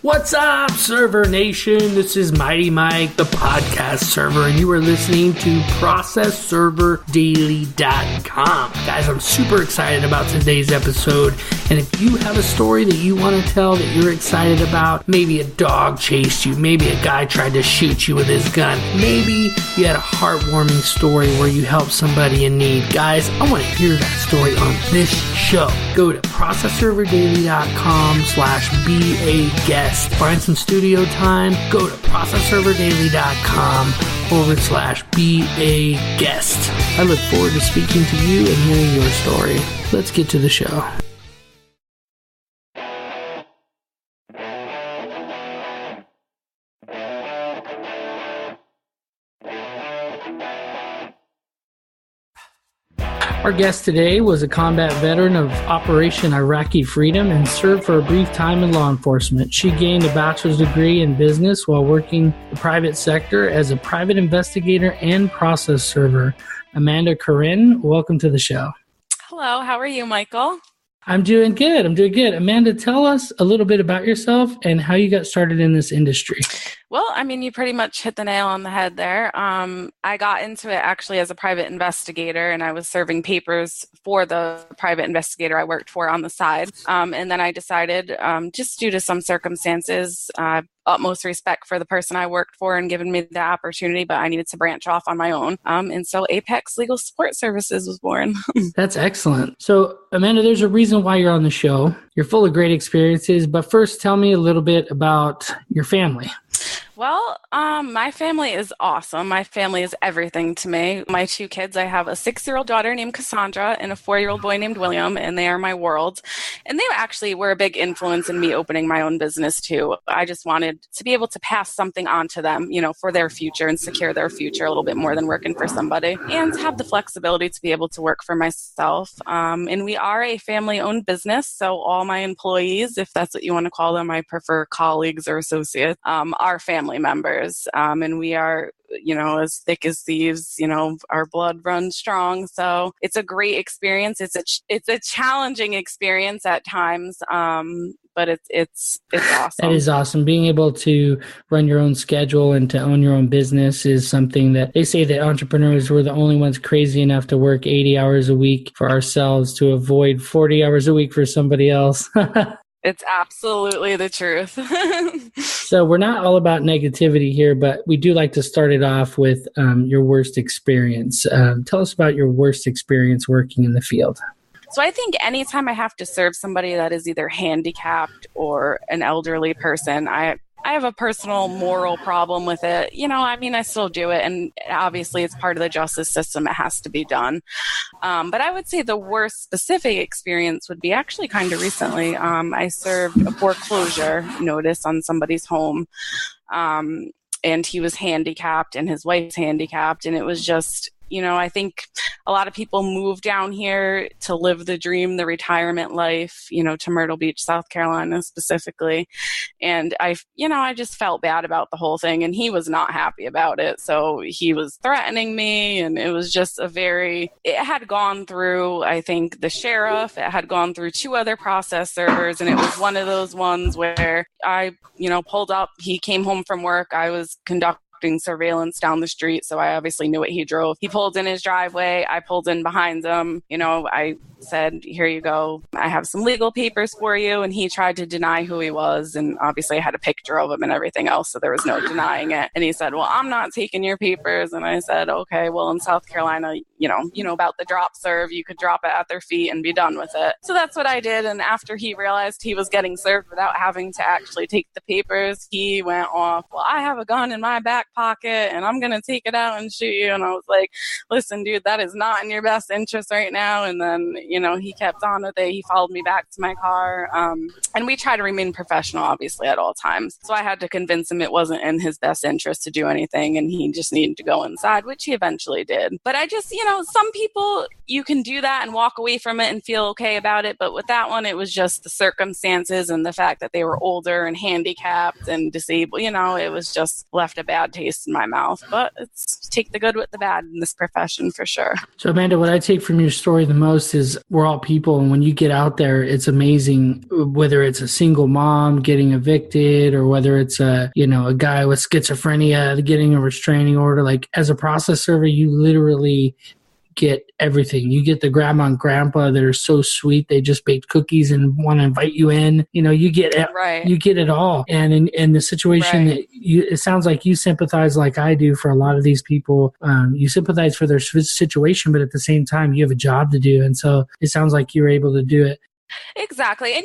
What's up, Server Nation? This is Mighty Mike, the podcast server, and you are listening to ProcessServerDaily.com. Guys, I'm super excited about today's episode, and if you have a story that you want to tell that you're excited about, maybe a dog chased you, maybe a guy tried to shoot you with his gun, maybe you had a heartwarming story where you helped somebody in need. Guys, I want to hear that story on this show. Go to ProcessServerDaily.com/be-a-guest. Find some studio time. Go to ProcessServerDaily.com/be-a-guest. I look forward to speaking to you and hearing your story. Let's get to the show. Our guest today was a combat veteran of Operation Iraqi Freedom and served for a brief time in law enforcement. She gained a bachelor's degree in business while working the private sector as a private investigator and process server. Amanda Curran, welcome to the show. Hello, how are you, Michael? I'm doing good. Amanda, tell us a little bit about yourself and how you got started in this industry. Well, I mean, you pretty much hit the nail on the head there. I got into it actually as a private investigator, and I was serving papers for the private investigator I worked for on the side. And then I decided, just due to some circumstances, utmost respect for the person I worked for and given me the opportunity, but I needed to branch off on my own. And so Apex Legal Support Services was born. That's excellent. So, Amanda, there's a reason why you're on the show. You're full of great experiences, but first tell me a little bit about your family. Well, my family is awesome. My family is everything to me. My two kids, I have a 6-year-old daughter named Cassandra and a 4-year-old boy named William, and they are my world. And they actually were a big influence in me opening my own business too. I just wanted to be able to pass something on to them, for their future and secure their future a little bit more than working for somebody, and have the flexibility to be able to work for myself. And we are a family-owned business, so all my employees, if that's what you want to call them, I prefer colleagues or associates, are family members, and we are, as thick as thieves. Our blood runs strong. So it's a great experience. It's a challenging experience at times, but it's awesome. That is awesome. Being able to run your own schedule and to own your own business is something that they say that entrepreneurs were the only ones crazy enough to work 80 hours a week for ourselves to avoid 40 hours a week for somebody else. It's absolutely the truth. So we're not all about negativity here, but we do like to start it off with your worst experience. Tell us about your worst experience working in the field. So I think anytime I have to serve somebody that is either handicapped or an elderly person, I have a personal moral problem with it. I still do it, and obviously it's part of the justice system. It has to be done. But I would say the worst specific experience would be actually kind of recently. I served a foreclosure notice on somebody's home, and he was handicapped and his wife's handicapped, and it was just, I think a lot of people move down here to live the dream, the retirement life, to Myrtle Beach, South Carolina specifically. And I just felt bad about the whole thing, and he was not happy about it. So he was threatening me, and it was just it had gone through, I think, the sheriff, it had gone through 2 other process servers, and it was one of those ones where I, pulled up, he came home from work, I was conducting surveillance down the street, so I obviously knew what he drove. He pulled in his driveway, I pulled in behind him. I said, here you go, I have some legal papers for you, and he tried to deny who he was, and obviously I had a picture of him and everything else, so there was no denying it. And he said, well, I'm not taking your papers. And I said, okay, well, in South Carolina, you know about the drop serve, you could drop it at their feet and be done with it. So that's what I did, and after he realized he was getting served without having to actually take the papers, he went off, well, I have a gun in my back pocket and I'm gonna take it out and shoot you. And I was like, listen, dude, that is not in your best interest right now. And then he kept on with it. He followed me back to my car, and we try to remain professional obviously at all times, so I had to convince him it wasn't in his best interest to do anything, and he just needed to go inside, which he eventually did. But I just, some people, you can do that and walk away from it and feel okay about it, but with that one, it was just the circumstances and the fact that they were older and handicapped and disabled. It was just left a bad taste in my mouth. But it's take the good with the bad in this profession for sure. So Amanda, what I take from your story the most is we're all people, and when you get out there, it's amazing, whether it's a single mom getting evicted or whether it's a guy with schizophrenia getting a restraining order. Like, as a process server, you literally get everything. You get the grandma and grandpa that are so sweet, they just baked cookies and want to invite you in. You get it. Right. You get it all. And in the situation that it sounds like you sympathize like I do for a lot of these people. You sympathize for their situation, but at the same time, you have a job to do. And so it sounds like you're able to do it. Exactly. And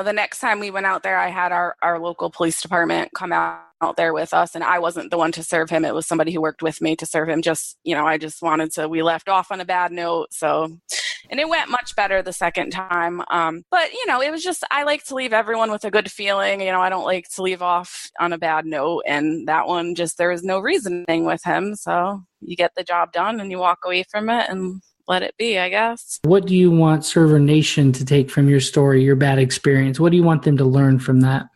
the next time we went out there, I had our local police department come out there with us, and I wasn't the one to serve him. It was somebody who worked with me to serve him. I just wanted to, we left off on a bad note. And it went much better the second time. But it was just, I like to leave everyone with a good feeling. I don't like to leave off on a bad note. And that one, there was no reasoning with him. So you get the job done and you walk away from it and let it be, I guess. What do you want Server Nation to take from your story, your bad experience? What do you want them to learn from that?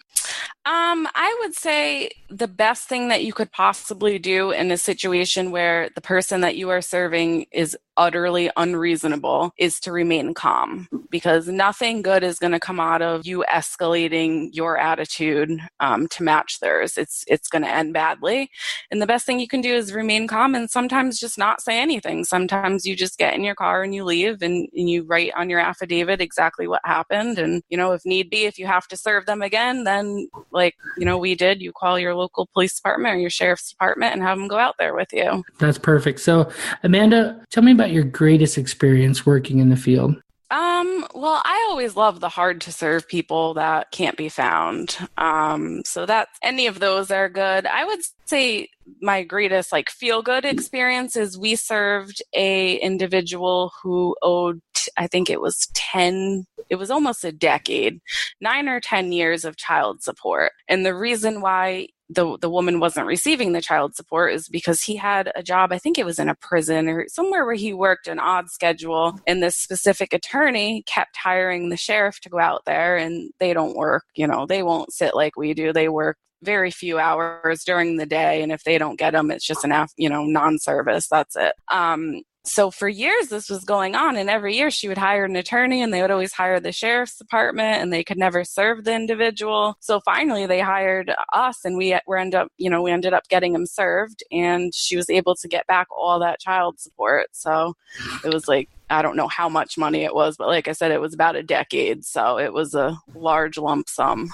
I would say the best thing that you could possibly do in a situation where the person that you are serving is utterly unreasonable is to remain calm, because nothing good is going to come out of you escalating your attitude to match theirs. It's going to end badly. And the best thing you can do is remain calm and sometimes just not say anything. Sometimes you just get in your car and you leave and you write on your affidavit exactly what happened. And, if need be, if you have to serve them again, then we did, you call your local police department or your sheriff's department and have them go out there with you. That's perfect. So Amanda, tell me about your greatest experience working in the field. Well, I always love the hard to serve people that can't be found. So that's, any of those are good. I would say my greatest feel good experience is we served a individual who owed, I think it was almost a decade, 9 or 10 years of child support. And the reason why the woman wasn't receiving the child support is because he had a job, I think it was in a prison or somewhere where he worked an odd schedule, and this specific attorney kept hiring the sheriff to go out there, and they don't work, they won't sit like we do. They work very few hours during the day, and if they don't get them, it's just an non-service. That's it. So for years this was going on, and every year she would hire an attorney and they would always hire the sheriff's department and they could never serve the individual. So finally they hired us, and we ended up getting him served, and she was able to get back all that child support. So it was I don't know how much money it was, but like I said, it was about a decade. So it was a large lump sum.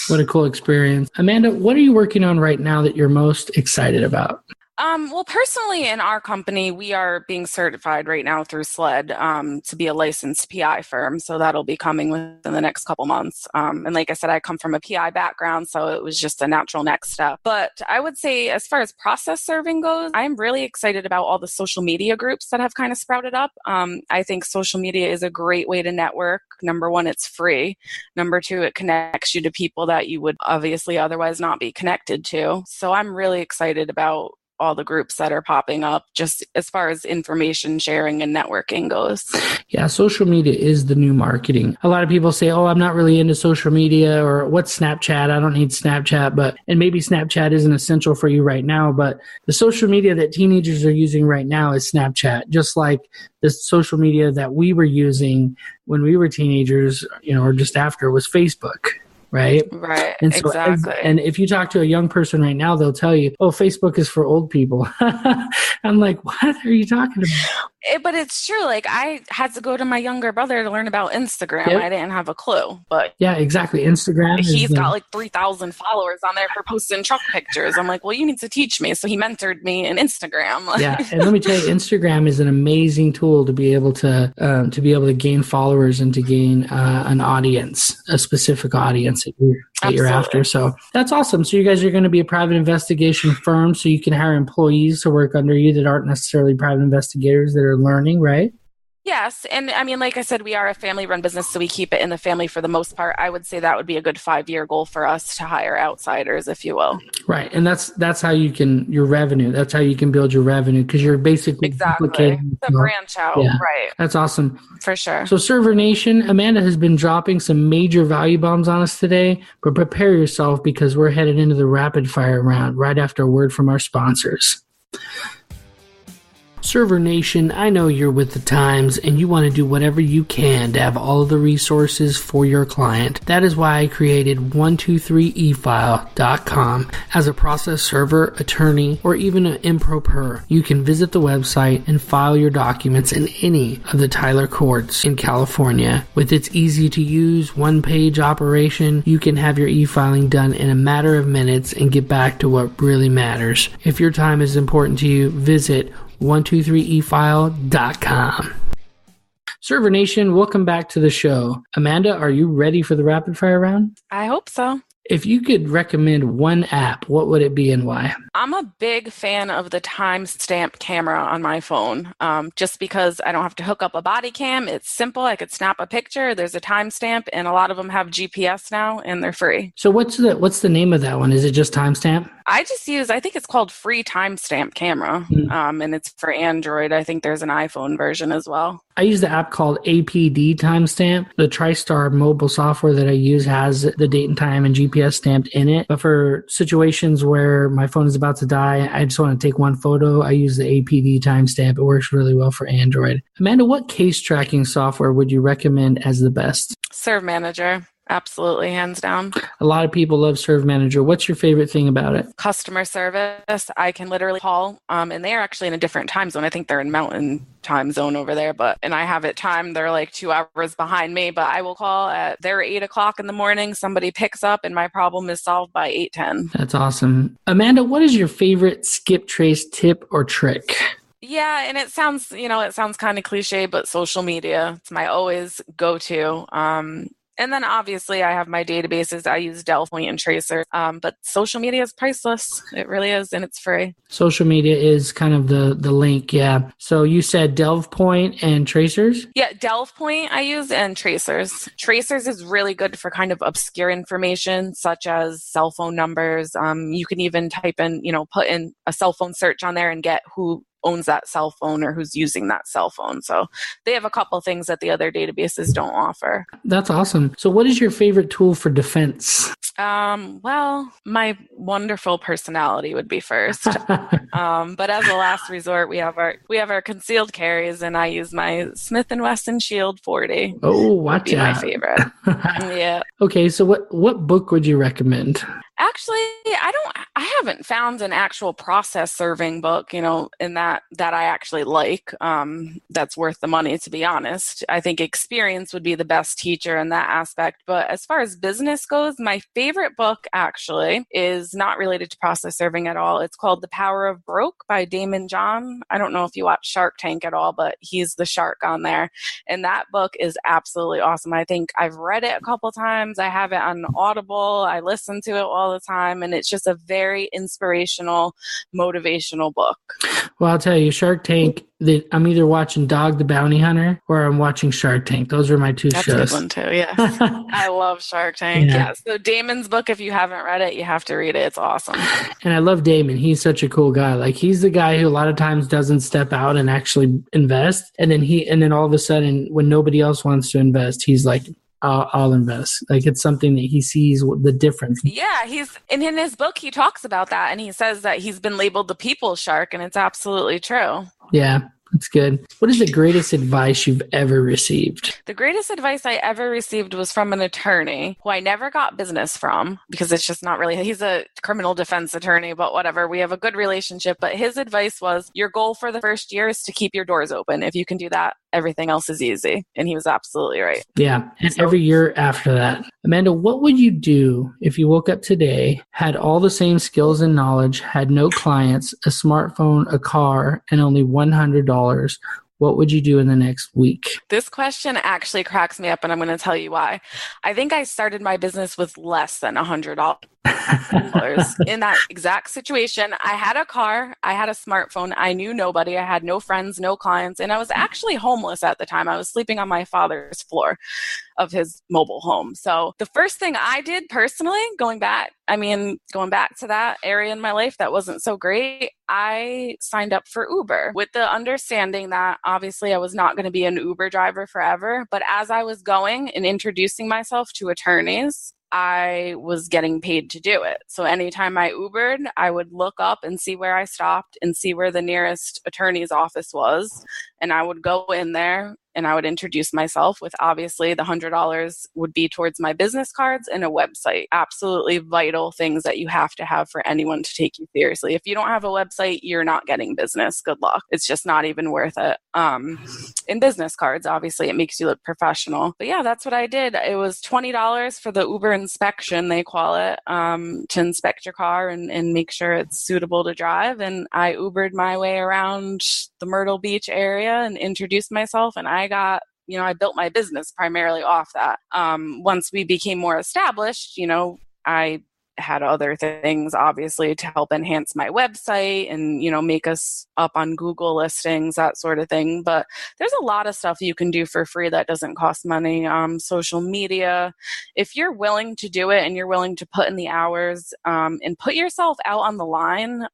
What a cool experience. Amanda, what are you working on right now that you're most excited about? Well, personally, in our company, we are being certified right now through SLED to be a licensed PI firm. So that'll be coming within the next couple months. And like I said, I come from a PI background, so it was just a natural next step. But I would say as far as process serving goes, I'm really excited about all the social media groups that have kind of sprouted up. I think social media is a great way to network. Number one, it's free. Number two, it connects you to people that you would obviously otherwise not be connected to. So I'm really excited about all the groups that are popping up just as far as information sharing and networking goes. Yeah, social media is the new marketing. A lot of people say, I'm not really into social media, or what's Snapchat? I don't need Snapchat. And maybe Snapchat isn't essential for you right now, but the social media that teenagers are using right now is Snapchat, just like the social media that we were using when we were teenagers, or just after, was Facebook. Right. And so, exactly. And if you talk to a young person right now, they'll tell you, Facebook is for old people. I'm like, what are you talking about? But it's true. I had to go to my younger brother to learn about Instagram. Yep. I didn't have a clue, but yeah, exactly. Instagram. He's got 3,000 followers on there for posting truck pictures. I'm like, well, you need to teach me. So he mentored me in Instagram. Yeah. And let me tell you, Instagram is an amazing tool to be able to gain followers and to gain an audience, a specific audience that you're after. So that's awesome. So you guys are going to be a private investigation firm, so you can hire employees to work under you that aren't necessarily private investigators that are learning, right? Yes. And I mean, like I said, we are a family run business, so we keep it in the family for the most part. I would say that would be a good 5-year goal for us to hire outsiders, if you will. Right. And that's how you can, your revenue, that's how you can build your revenue, because you're basically Exactly. duplicating. The branch out. Yeah. Right. That's awesome. For sure. So Server Nation, Amanda has been dropping some major value bombs on us today, but prepare yourself because we're headed into the rapid fire round right after a word from our sponsors. Server Nation, I know you're with the times and you want to do whatever you can to have all of the resources for your client. That is why I created 123efile.com. As a process server, attorney, or even an improper, you can visit the website and file your documents in any of the Tyler courts in California. With its easy to use one-page operation, you can have your e-filing done in a matter of minutes and get back to what really matters. If your time is important to you, visit 123efile.com. Server Nation, welcome back to the show. Amanda, are you ready for the rapid fire round? I hope so. If you could recommend one app, what would it be and why? I'm a big fan of the timestamp camera on my phone, just because I don't have to hook up a body cam. It's simple. I could snap a picture. There's a timestamp, and a lot of them have GPS now, and they're free. So what's the name of that one? Is it just timestamp? I think it's called Free Timestamp Camera, and it's for Android. I think there's an iPhone version as well. I use the app called APD Timestamp. The TriStar mobile software that I use has the date and time and GPS stamped in it. But for situations where my phone is about to die, I just want to take one photo, I use the APD Timestamp. It works really well for Android. Amanda, what case tracking software would you recommend as the best? Serve Manager. Absolutely, hands down. A lot of people love Serve Manager. What's your favorite thing about it? Customer service. I can literally call, and they are actually in a different time zone. I think they're in Mountain time zone over there, and I have it timed. They're like 2 hours behind me, but I will call at their 8 o'clock in the morning. Somebody picks up, and my problem is solved by 8:10. That's awesome. Amanda, what is your favorite skip trace tip or trick? Yeah, and it sounds kind of cliche, but social media. It's my always go-to. And then obviously I have my databases. I use Delphi and Tracer, but social media is priceless. It really is, and it's free. Social media is kind of the link, yeah. So you said DelvePoint and Tracers? Yeah, DelvePoint I use and Tracers. Tracers is really good for kind of obscure information such as cell phone numbers. You can even type in, put in a cell phone search on there and get who owns that cell phone or who's using that cell phone. So they have a couple things that the other databases don't offer. That's awesome. So what is your favorite tool for defense? Well, my wonderful personality would be first. But as a last resort, we have our concealed carries, and I use my Smith & Wesson Shield 40. Oh, watch out. My favorite. Yeah. Okay, so what book would you recommend? Actually, I haven't found an actual process serving book, in that I actually like, that's worth the money, to be honest. I think experience would be the best teacher in that aspect. But as far as business goes, my favorite book actually is not related to process serving at all. It's called The Power of Broke by Damon John. I don't know if you watch Shark Tank at all, but he's the shark on there. And that book is absolutely awesome. I think I've read it a couple times. I have it on Audible. I listen to it all the time, and it's just a very inspirational, motivational book. Well, I'll tell you, Shark Tank, I'm either watching Dog the Bounty Hunter or I'm watching Shark Tank. Those are my two shows. That's a good one too, yes. I love Shark Tank, yeah. So Damon's book, if you haven't read it, you have to read it. It's awesome. And I love Damon. He's such a cool guy. Like, he's the guy who a lot of times doesn't step out and actually invest. And then all of a sudden, when nobody else wants to invest, he's like, I'll invest. Like, it's something that he sees the difference. Yeah, in his book, he talks about that, and he says that he's been labeled the people's shark, and it's absolutely true. Yeah, that's good. What is the greatest advice you've ever received? The greatest advice I ever received was from an attorney who I never got business from, because it's just not really, he's a criminal defense attorney, but whatever. We have a good relationship. But his advice was, your goal for the first year is to keep your doors open. If you can do that, everything else is easy. And he was absolutely right. Yeah. And every year after that. Amanda, what would you do if you woke up today, had all the same skills and knowledge, had no clients, a smartphone, a car, and only $100? What would you do in the next week? This question actually cracks me up, and I'm going to tell you why. I think I started my business with less than $100. In that exact situation. I had a car, I had a smartphone, I knew nobody, I had no friends, no clients, and I was actually homeless at the time. I was sleeping on my father's floor of his mobile home. So the first thing I did personally, going back to that area in my life that wasn't so great, I signed up for Uber with the understanding that obviously I was not going to be an Uber driver forever. But as I was going and introducing myself to attorneys, I was getting paid to do it. So anytime I Ubered, I would look up and see where I stopped and see where the nearest attorney's office was. And I would go in there and I would introduce myself with, obviously, the $100 would be towards my business cards and a website. Absolutely vital things that you have to have for anyone to take you seriously. If you don't have a website, you're not getting business. Good luck. It's just not even worth it. In business cards, obviously, it makes you look professional. But yeah, that's what I did. It was $20 for the Uber inspection, they call it, to inspect your car and make sure it's suitable to drive. And I Ubered my way around the Myrtle Beach area and introduced myself, and I built my business primarily off that. Once we became more established, I had other things, obviously, to help enhance my website and, make us up on Google listings, that sort of thing. But there's a lot of stuff you can do for free that doesn't cost money. Social media, if you're willing to do it and you're willing to put in the hours and put yourself out on the line,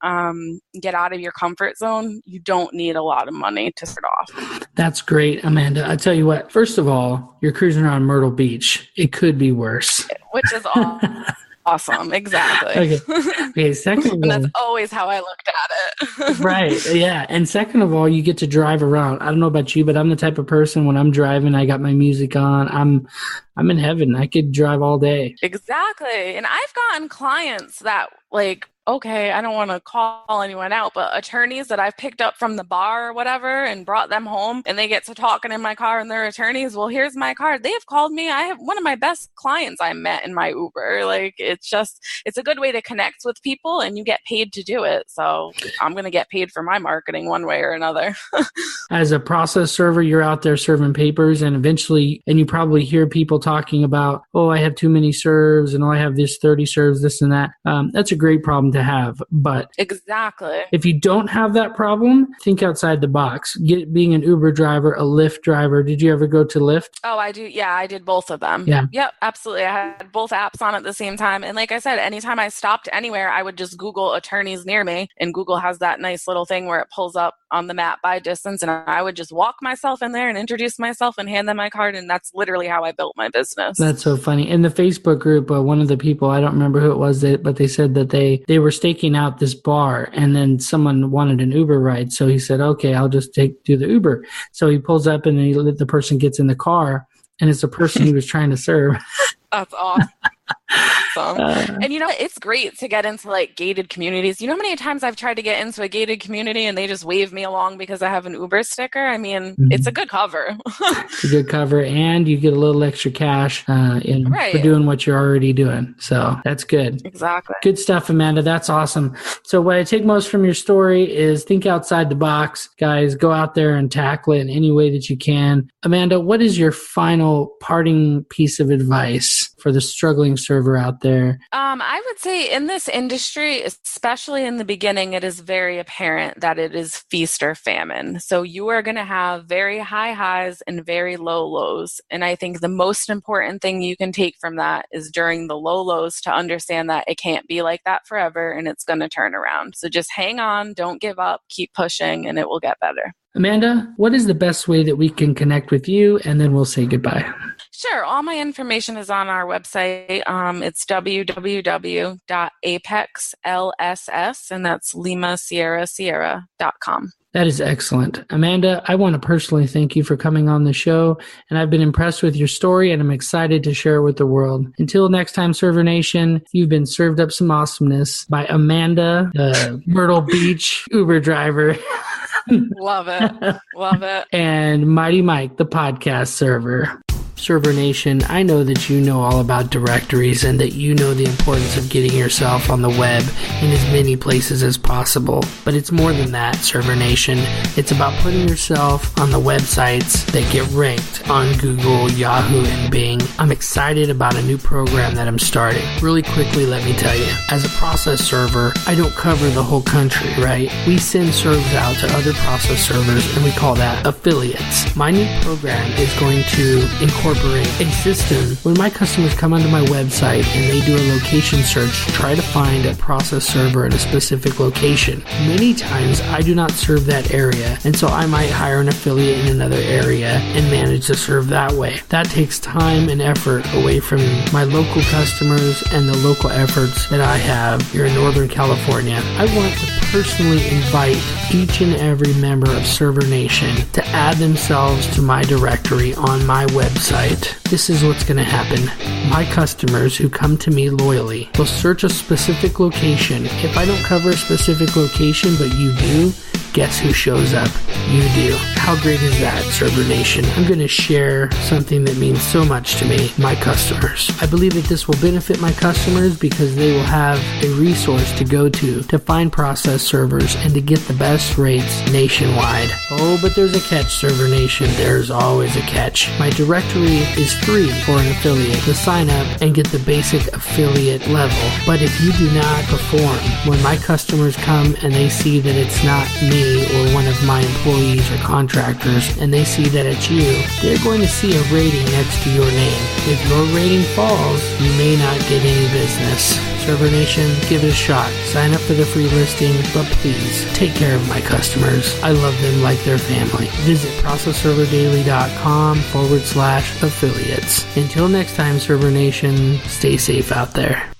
get out of your comfort zone, you don't need a lot of money to start off. That's great, Amanda. I tell you what, first of all, you're cruising around Myrtle Beach. It could be worse. Which is all. Awesome. Exactly. Okay. Second of all, and that's always how I looked at it. Right. Yeah. And second of all, you get to drive around. I don't know about you, but I'm the type of person when I'm driving, I got my music on. I'm in heaven. I could drive all day. Exactly. And I've gotten clients that okay, I don't want to call anyone out, but attorneys that I've picked up from the bar or whatever and brought them home, and they get to talking in my car and they're attorneys. Well, here's my card. They have called me. I have one of my best clients I met in my Uber. It's a good way to connect with people, and you get paid to do it. So I'm going to get paid for my marketing one way or another. As a process server, you're out there serving papers, and you probably hear people talking about, oh, I have too many serves, and I have this 30 serves, this and that. That's a great problem to have. But exactly, if you don't have that problem, think outside the box. Being an Uber driver, a Lyft driver. Did you ever go to Lyft? Oh, I do. Yeah, I did both of them. Yeah. Yep, absolutely. I had both apps on at the same time. And like I said, anytime I stopped anywhere, I would just Google attorneys near me. And Google has that nice little thing where it pulls up on the map by distance. And I would just walk myself in there and introduce myself and hand them my card. And that's literally how I built my business. That's so funny. In the Facebook group, one of the people, I don't remember who it was, but they said that they were staking out this bar, and then someone wanted an Uber ride. So he said, okay, I'll just do the Uber. So he pulls up and the person gets in the car, and it's the person he was trying to serve. That's awesome. And it's great to get into gated communities. You know how many times I've tried to get into a gated community and they just wave me along because I have an Uber sticker? I mean, It's a good cover. It's a good cover, and you get a little extra cash for doing what you're already doing. So that's good. Exactly. Good stuff, Amanda. That's awesome. So what I take most from your story is think outside the box. Guys, go out there and tackle it in any way that you can. Amanda, what is your final parting piece of advice for the struggling server out there? I would say in this industry, especially in the beginning, it is very apparent that it is feast or famine. So you are going to have very high highs and very low lows. And I think the most important thing you can take from that is during the low lows to understand that it can't be like that forever and it's going to turn around. So just hang on, don't give up, keep pushing, and it will get better. Amanda, what is the best way that we can connect with you? And then we'll say goodbye. Sure. All my information is on our website. It's www.apexlss, and that's Lima Sierra Sierra.com. That is excellent. Amanda, I want to personally thank you for coming on the show, and I've been impressed with your story, and I'm excited to share it with the world. Until next time, Server Nation, you've been served up some awesomeness by Amanda, the Myrtle Beach Uber driver. Love it. Love it. And Mighty Mike, the podcast server. Server Nation, I know that you know all about directories and that you know the importance of getting yourself on the web in as many places as possible. But it's more than that, Server Nation. It's about putting yourself on the websites that get ranked on Google, Yahoo, and Bing. I'm excited about a new program that I'm starting. Really quickly, let me tell you, as a process server, I don't cover the whole country, right? We send servers out to other process servers, and we call that affiliates. My new program is going to incorporate a system when my customers come onto my website and they do a location search to try to find a process server at a specific location. Many times I do not serve that area, and so I might hire an affiliate in another area and manage to serve that way. That takes time and effort away from my local customers and the local efforts that I have here in Northern California. I want to personally invite each and every member of Server Nation to add themselves to my directory on my website. This is what's going to happen. My customers who come to me loyally will search a specific location. If I don't cover a specific location, but you do, guess who shows up? You do. How great is that, Server Nation? I'm going to share something that means so much to me, my customers. I believe that this will benefit my customers because they will have a resource to go to find process servers and to get the best rates nationwide. Oh, but there's a catch, Server Nation. There's always a catch. My directory is free for an affiliate to sign up and get the basic affiliate level. But if you do not perform, when my customers come and they see that it's not me or one of my employees or contractors, and they see that it's you, they're going to see a rating next to your name. If your rating falls, you may not get any business. Server Nation, give it a shot. Sign up for the free listing, but please take care of my customers. I love them like their family. Visit processserverdaily.com/affiliates. Until next time, Server Nation, stay safe out there.